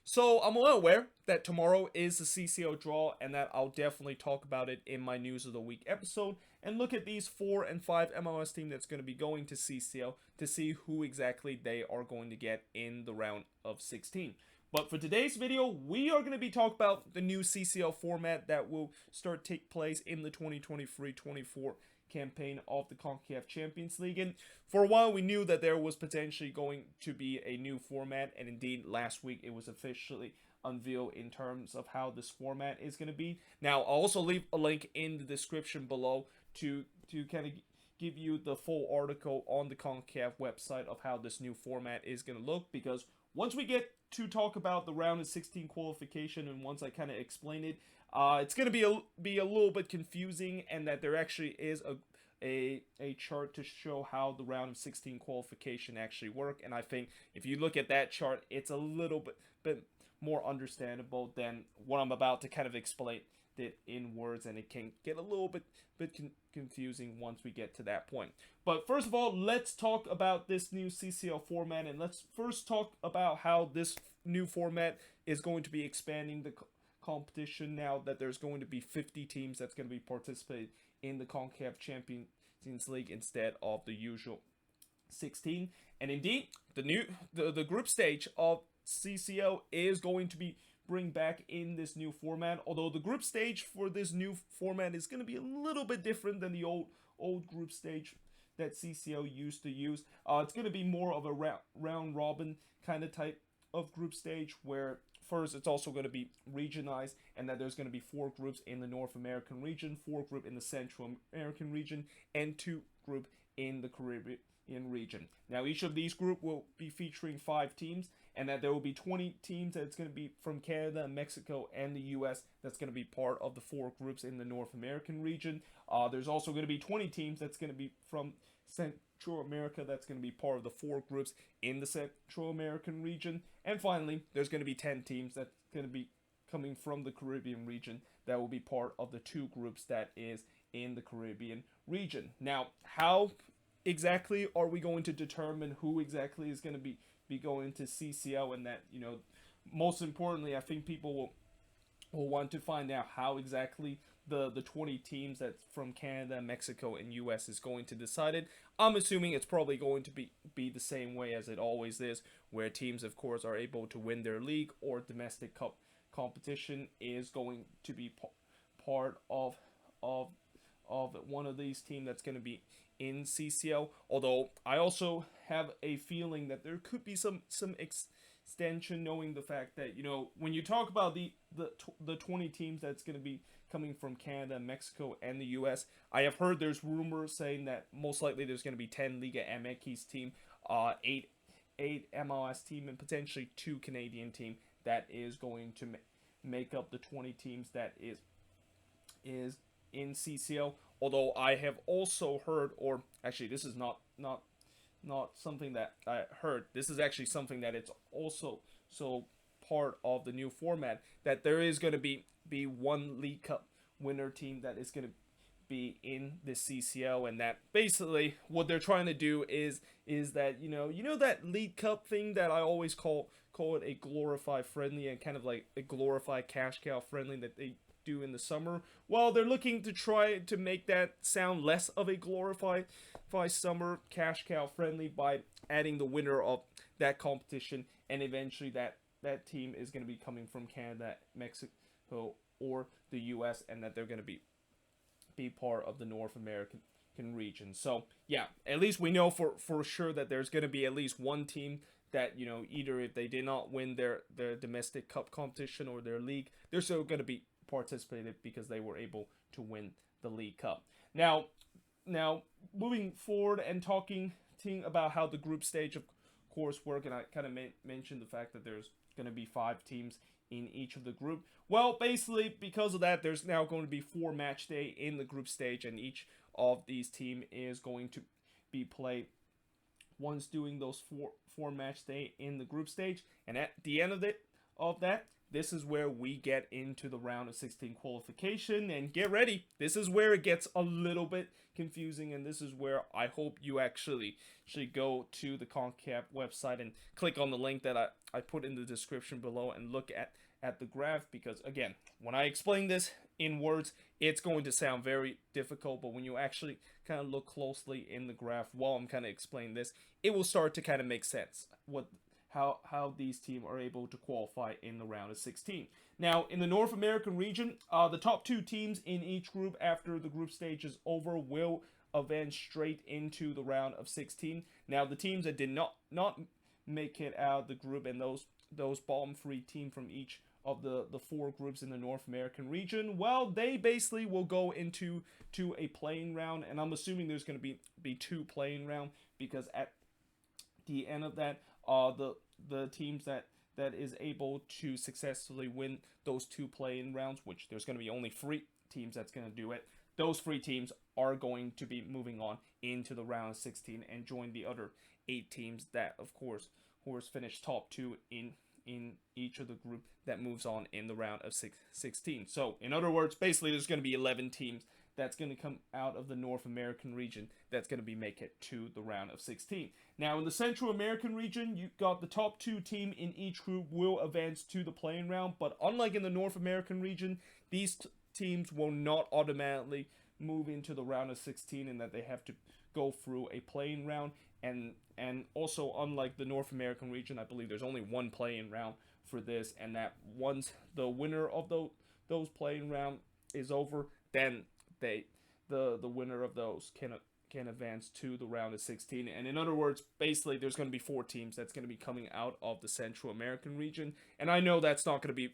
So I'm well aware that tomorrow is the CCO draw, and that I'll definitely talk about it in my News of the Week episode, and look at these 4 and 5 MLS team that's going to be going to CCO to see who exactly they are going to get in the round of 16. But for today's video, we are going to be talking about the new CCL format that will start take place in the 2023-24 campaign of the CONCACAF Champions League. And for a while, we knew that there was potentially going to be a new format, and indeed, last week it was officially unveiled in terms of how this format is going to be. Now, I'll also leave a link in the description below to kind of give you the full article on the CONCACAF website of how this new format is going to look, because once we get to talk about the round of 16 qualification, and once I kind of explain it, it's going to be a little bit confusing, and that there actually is a chart to show how the round of 16 qualification actually work. And I think if you look at that chart, it's a little bit more understandable than what I'm about to kind of explain it in words, and it can get a little bit confusing once we get to that point. But first of all, let's talk about this new CCL format, and let's first talk about how this new format is going to be expanding the competition now that there's going to be 50 teams that's going to be participating in the CONCACAF Champions League instead of the usual 16. And indeed, the group stage of CCL is going to be bring back in this new format, although the group stage for this new format is going to be a little bit different than the old group stage that CCL used to use. It's going to be more of a round robin kind of type of group stage, where first it's also going to be regionalized, and that there's going to be 4 groups in the North American region, 4 group in the Central American region, and 2 group in the Caribbean region. Now, each of these group will be featuring 5 teams, and that there will be 20 teams that's going to be from Canada, Mexico, and the US that's going to be part of the 4 groups in the North American region. There's also going to be 20 teams that's going to be from Central America that's going to be part of the 4 groups in the Central American region. And finally, there's going to be 10 teams that's going to be coming from the Caribbean region that will be part of the 2 groups that is in the Caribbean region. Now, how exactly are we going to determine who exactly is going to be going to CCL? And that, most importantly, I think people will want to find out how exactly the 20 teams that's from Canada, Mexico, and US is going to decide it. I'm assuming it's probably going to be the same way as it always is, where teams, of course, are able to win their league or domestic cup competition is going to be part of one of these teams that's going to be in CCL. Although I also have a feeling that there could be some extension, knowing the fact that, when you talk about the 20 teams that's going to be coming from Canada, Mexico, and the US, I have heard there's rumors saying that most likely there's going to be 10 Liga MX team, 8 MLS team, and potentially 2 Canadian team that is going to make up the 20 teams that is in CCL. Although I have also heard, or actually this is not something that I heard, this is actually something that it's also so part of the new format, that there is going to be one League Cup winner team that is going to be in the CCL, and that basically what they're trying to do is that, that League Cup thing that I always call it a glorified friendly, and kind of like a glorified cash cow friendly that they do in the summer. Well, they're looking to try to make that sound less of a glorified summer cash cow friendly by adding the winner of that competition, and eventually that team is going to be coming from Canada, Mexico, or the US, and that they're going to be part of the North American region. So yeah, at least we know for sure that there's going to be at least one team that, either if they did not win their domestic cup competition or their league, they're still going to be participated because they were able to win the League Cup. Now moving forward and talking about how the group stage of course work, and I kind of mentioned the fact that there's going to be 5 teams in each of the group. Well, basically because of that, there's now going to be 4 match day in the group stage, and each of these teams is going to be played once doing those four match day in the group stage, and at the end of that this is where we get into the round of 16 qualification. And get ready, this is where it gets a little bit confusing, and this is where I hope you actually should go to the CONCACAF website and click on the link that I put in the description below and look at the graph, because again, when I explain this in words, it's going to sound very difficult, but when you actually kind of look closely in the graph while I'm kind of explaining this, it will start to kind of make sense how these teams are able to qualify in the round of 16. Now, in the North American region, the top 2 teams in each group after the group stage is over will advance straight into the round of 16. Now, the teams that did not make it out of the group, and those bottom 3 teams from each of the 4 groups in the North American region, well, they basically will go into a playing round, and I'm assuming there's going to be 2 playing round, because at the end of that, the teams that is able to successfully win those 2 playing rounds, which there's going to be only 3 teams that's going to do it, those 3 teams are going to be moving on into the round of 16 and join the other 8 teams that, of course, finished top 2 in each of the group that moves on in the round of 16. So, in other words, basically there's going to be 11 teams that's going to come out of the North American region that's going to be make it to the round of 16. Now, in the Central American region, you got the top 2 team in each group will advance to the playing round, but unlike in the North American region, these teams will not automatically move into the round of 16, and that they have to go through a playing round. And also, unlike the North American region, I believe there's only 1 playing round for this, and that once the winner of those playing round is over, then the winner of those can advance to the round of 16. And in other words, basically there's going to be 4 teams that's going to be coming out of the Central American region. And I know that's not going to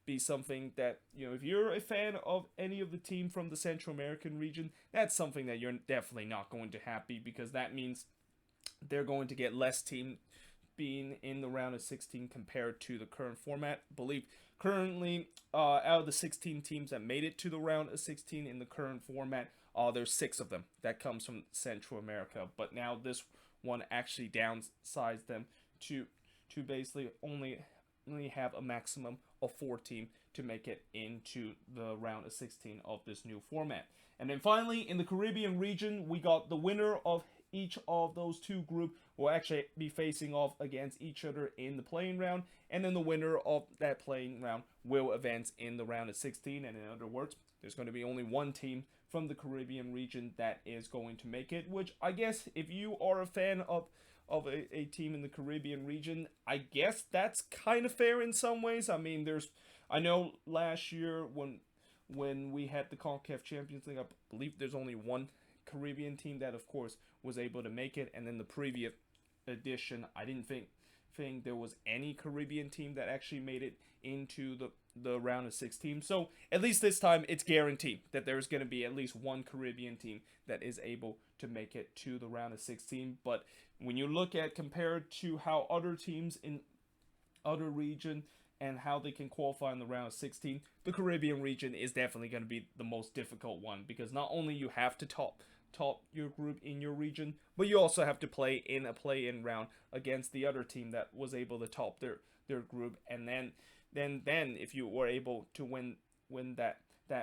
be something that, if you're a fan of any of the team from the Central American region, that's something that you're definitely not going to happy, because that means they're going to get less team being in the round of 16 compared to the current format. I believe currently, out of the 16 teams that made it to the round of 16 in the current format, there's 6 of them that comes from Central America. But now this one actually downsized them to basically only have a maximum of 4 teams to make it into the round of 16 of this new format. And then finally, in the Caribbean region, we got the winner of each of those 2 groups will actually be facing off against each other in the playing round, and then the winner of that playing round will advance in the round of 16. And in other words, there's going to be only 1 team from the Caribbean region that is going to make it, which I guess if you are a fan of a team in the Caribbean region, I guess that's kind of fair in some ways. I mean, I know last year when we had the CONCACAF Champions League, I believe there's only 1 Caribbean team that, of course, was able to make it, and then the previous edition, I didn't think there was any Caribbean team that actually made it into the round of 16. So at least this time, it's guaranteed that there's going to be at least 1 Caribbean team that is able to make it to the round of 16. But when you look at compared to how other teams in other region and how they can qualify in the round of 16, the Caribbean region is definitely going to be the most difficult one, because not only you have to top your group in your region, but you also have to play in a play-in round against the other team that was able to top their group, and then if you were able to win that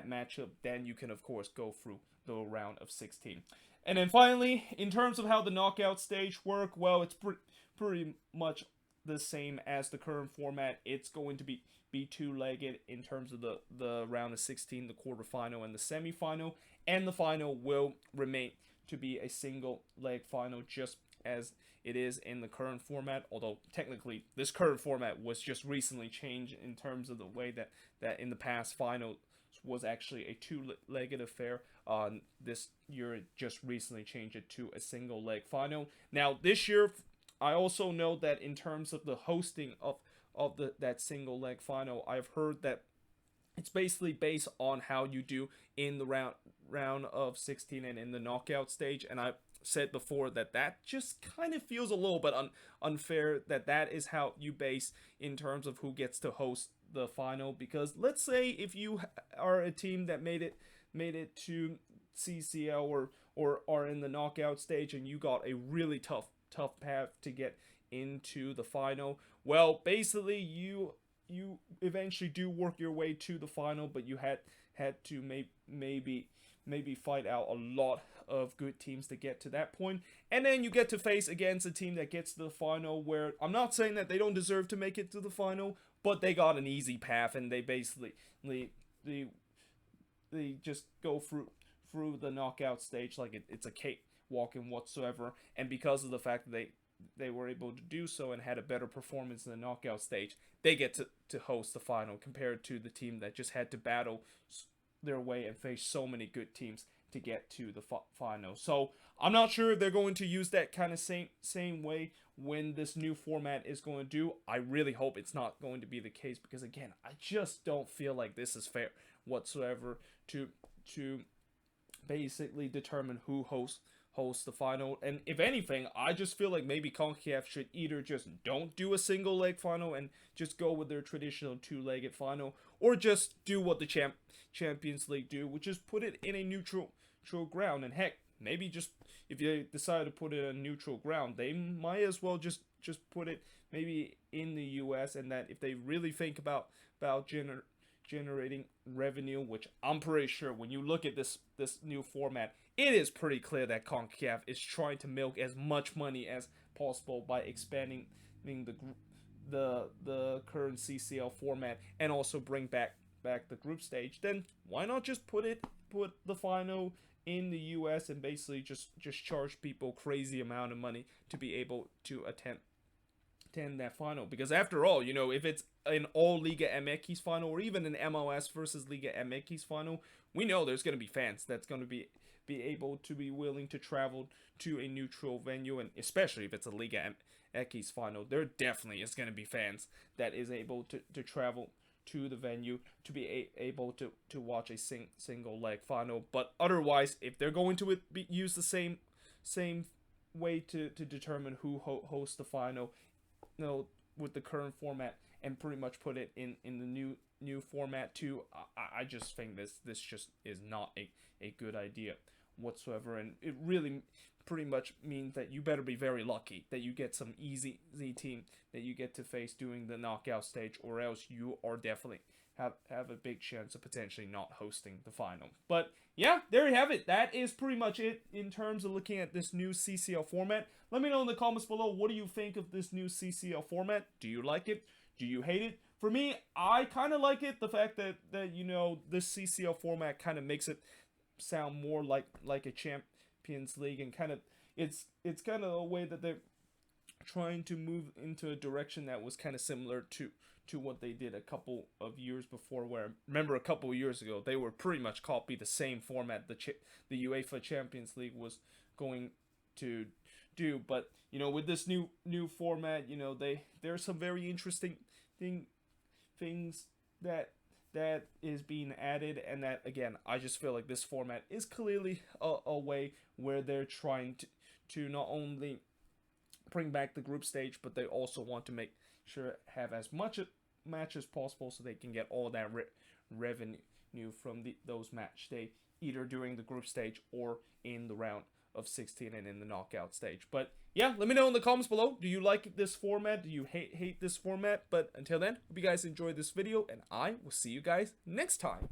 matchup, then you can of course go through the round of 16. And then finally, in terms of how the knockout stage work, well, it's pretty much the same as the current format. It's going to be 2-legged in terms of the round of 16, the quarterfinal and the semifinal, and the final will remain to be a single leg final, just as it is in the current format, although technically this current format was just recently changed in terms of the way that in the past final was actually a 2-legged affair. This year it just recently changed it to a single leg final. Now this year, I also know that in terms of the hosting of that single leg final, I've heard that it's basically based on how you do in the round of 16 and in the knockout stage. And I've said before that just kind of feels a little bit unfair that is how you base in terms of who gets to host the final. Because let's say if you are a team that made it to CCL or are in the knockout stage, and you got a really tough path to get into the final, well, basically you you eventually do work your way to the final, but you had to maybe fight out a lot of good teams to get to that point. And then you get to face against a team that gets to the final, where I'm not saying that they don't deserve to make it to the final, but they got an easy path, and they basically they just go through the knockout stage like it's a cakewalk and whatsoever. And because of the fact that they were able to do so and had a better performance in the knockout stage, they get to host the final, compared to the team that just had to battle their way and face so many good teams to get to the final. So I'm not sure if they're going to use that kind of same way when this new format is going to do. I really hope it's not going to be the case, because again, I just don't feel like this is fair whatsoever to basically determine who hosts the final. And if anything, I just feel like maybe CONCACAF should either just don't do a single leg final and just go with their traditional two-legged final, or just do what the Champions League do, which is put it in a neutral ground. And heck, maybe just if they decide to put it in a neutral ground, they might as well just put it maybe in the US, and that if they really think about generating revenue, which I'm pretty sure when you look at this new format, it is pretty clear that CONCACAF is trying to milk as much money as possible by expanding the current CCL format, and also bring back the group stage. Then why not just put the final in the US, and basically just charge people crazy amount of money to be able to attend that final? Because after all, if it's an all Liga MX final, or even an MLS versus Liga MX final, we know there's going to be fans that's going to be able to be willing to travel to a neutral venue. And especially if it's a Liga MX final, there definitely is going to be fans that is able to travel to the venue to be able to watch a single leg final. But otherwise, if they're going to use the same way to determine who hosts the final, with the current format, and pretty much put it in the new format too, I just think this just is not a good idea whatsoever. And it really pretty much means that you better be very lucky that you get some easy team that you get to face during the knockout stage, or else you are definitely have a big chance of potentially not hosting the final. But yeah, there you have it. That is pretty much it in terms of looking at this new CCL format. Let me know in the comments below, what do you think of this new CCL format? Do you like it? Do you hate it? For me, I kind of like it. The fact that this CCL format kind of makes it sound more like a Champions League, and kind of it's kind of a way that they're trying to move into a direction that was kind of similar to what they did a couple of years before, where, remember, a couple of years ago they were pretty much copy the same format the UEFA Champions League was going to do. But with this new format, there's some very interesting things that is being added, and that, again, I just feel like this format is clearly a way where they're trying to not only bring back the group stage, but they also want to make sure have as much match as possible, so they can get all that revenue from those match day, either during the group stage or in the round of 16 and in the knockout stage. But yeah, let me know in the comments below, do you like this format? Do you hate this format? But until then, hope you guys enjoyed this video, and I will see you guys next time.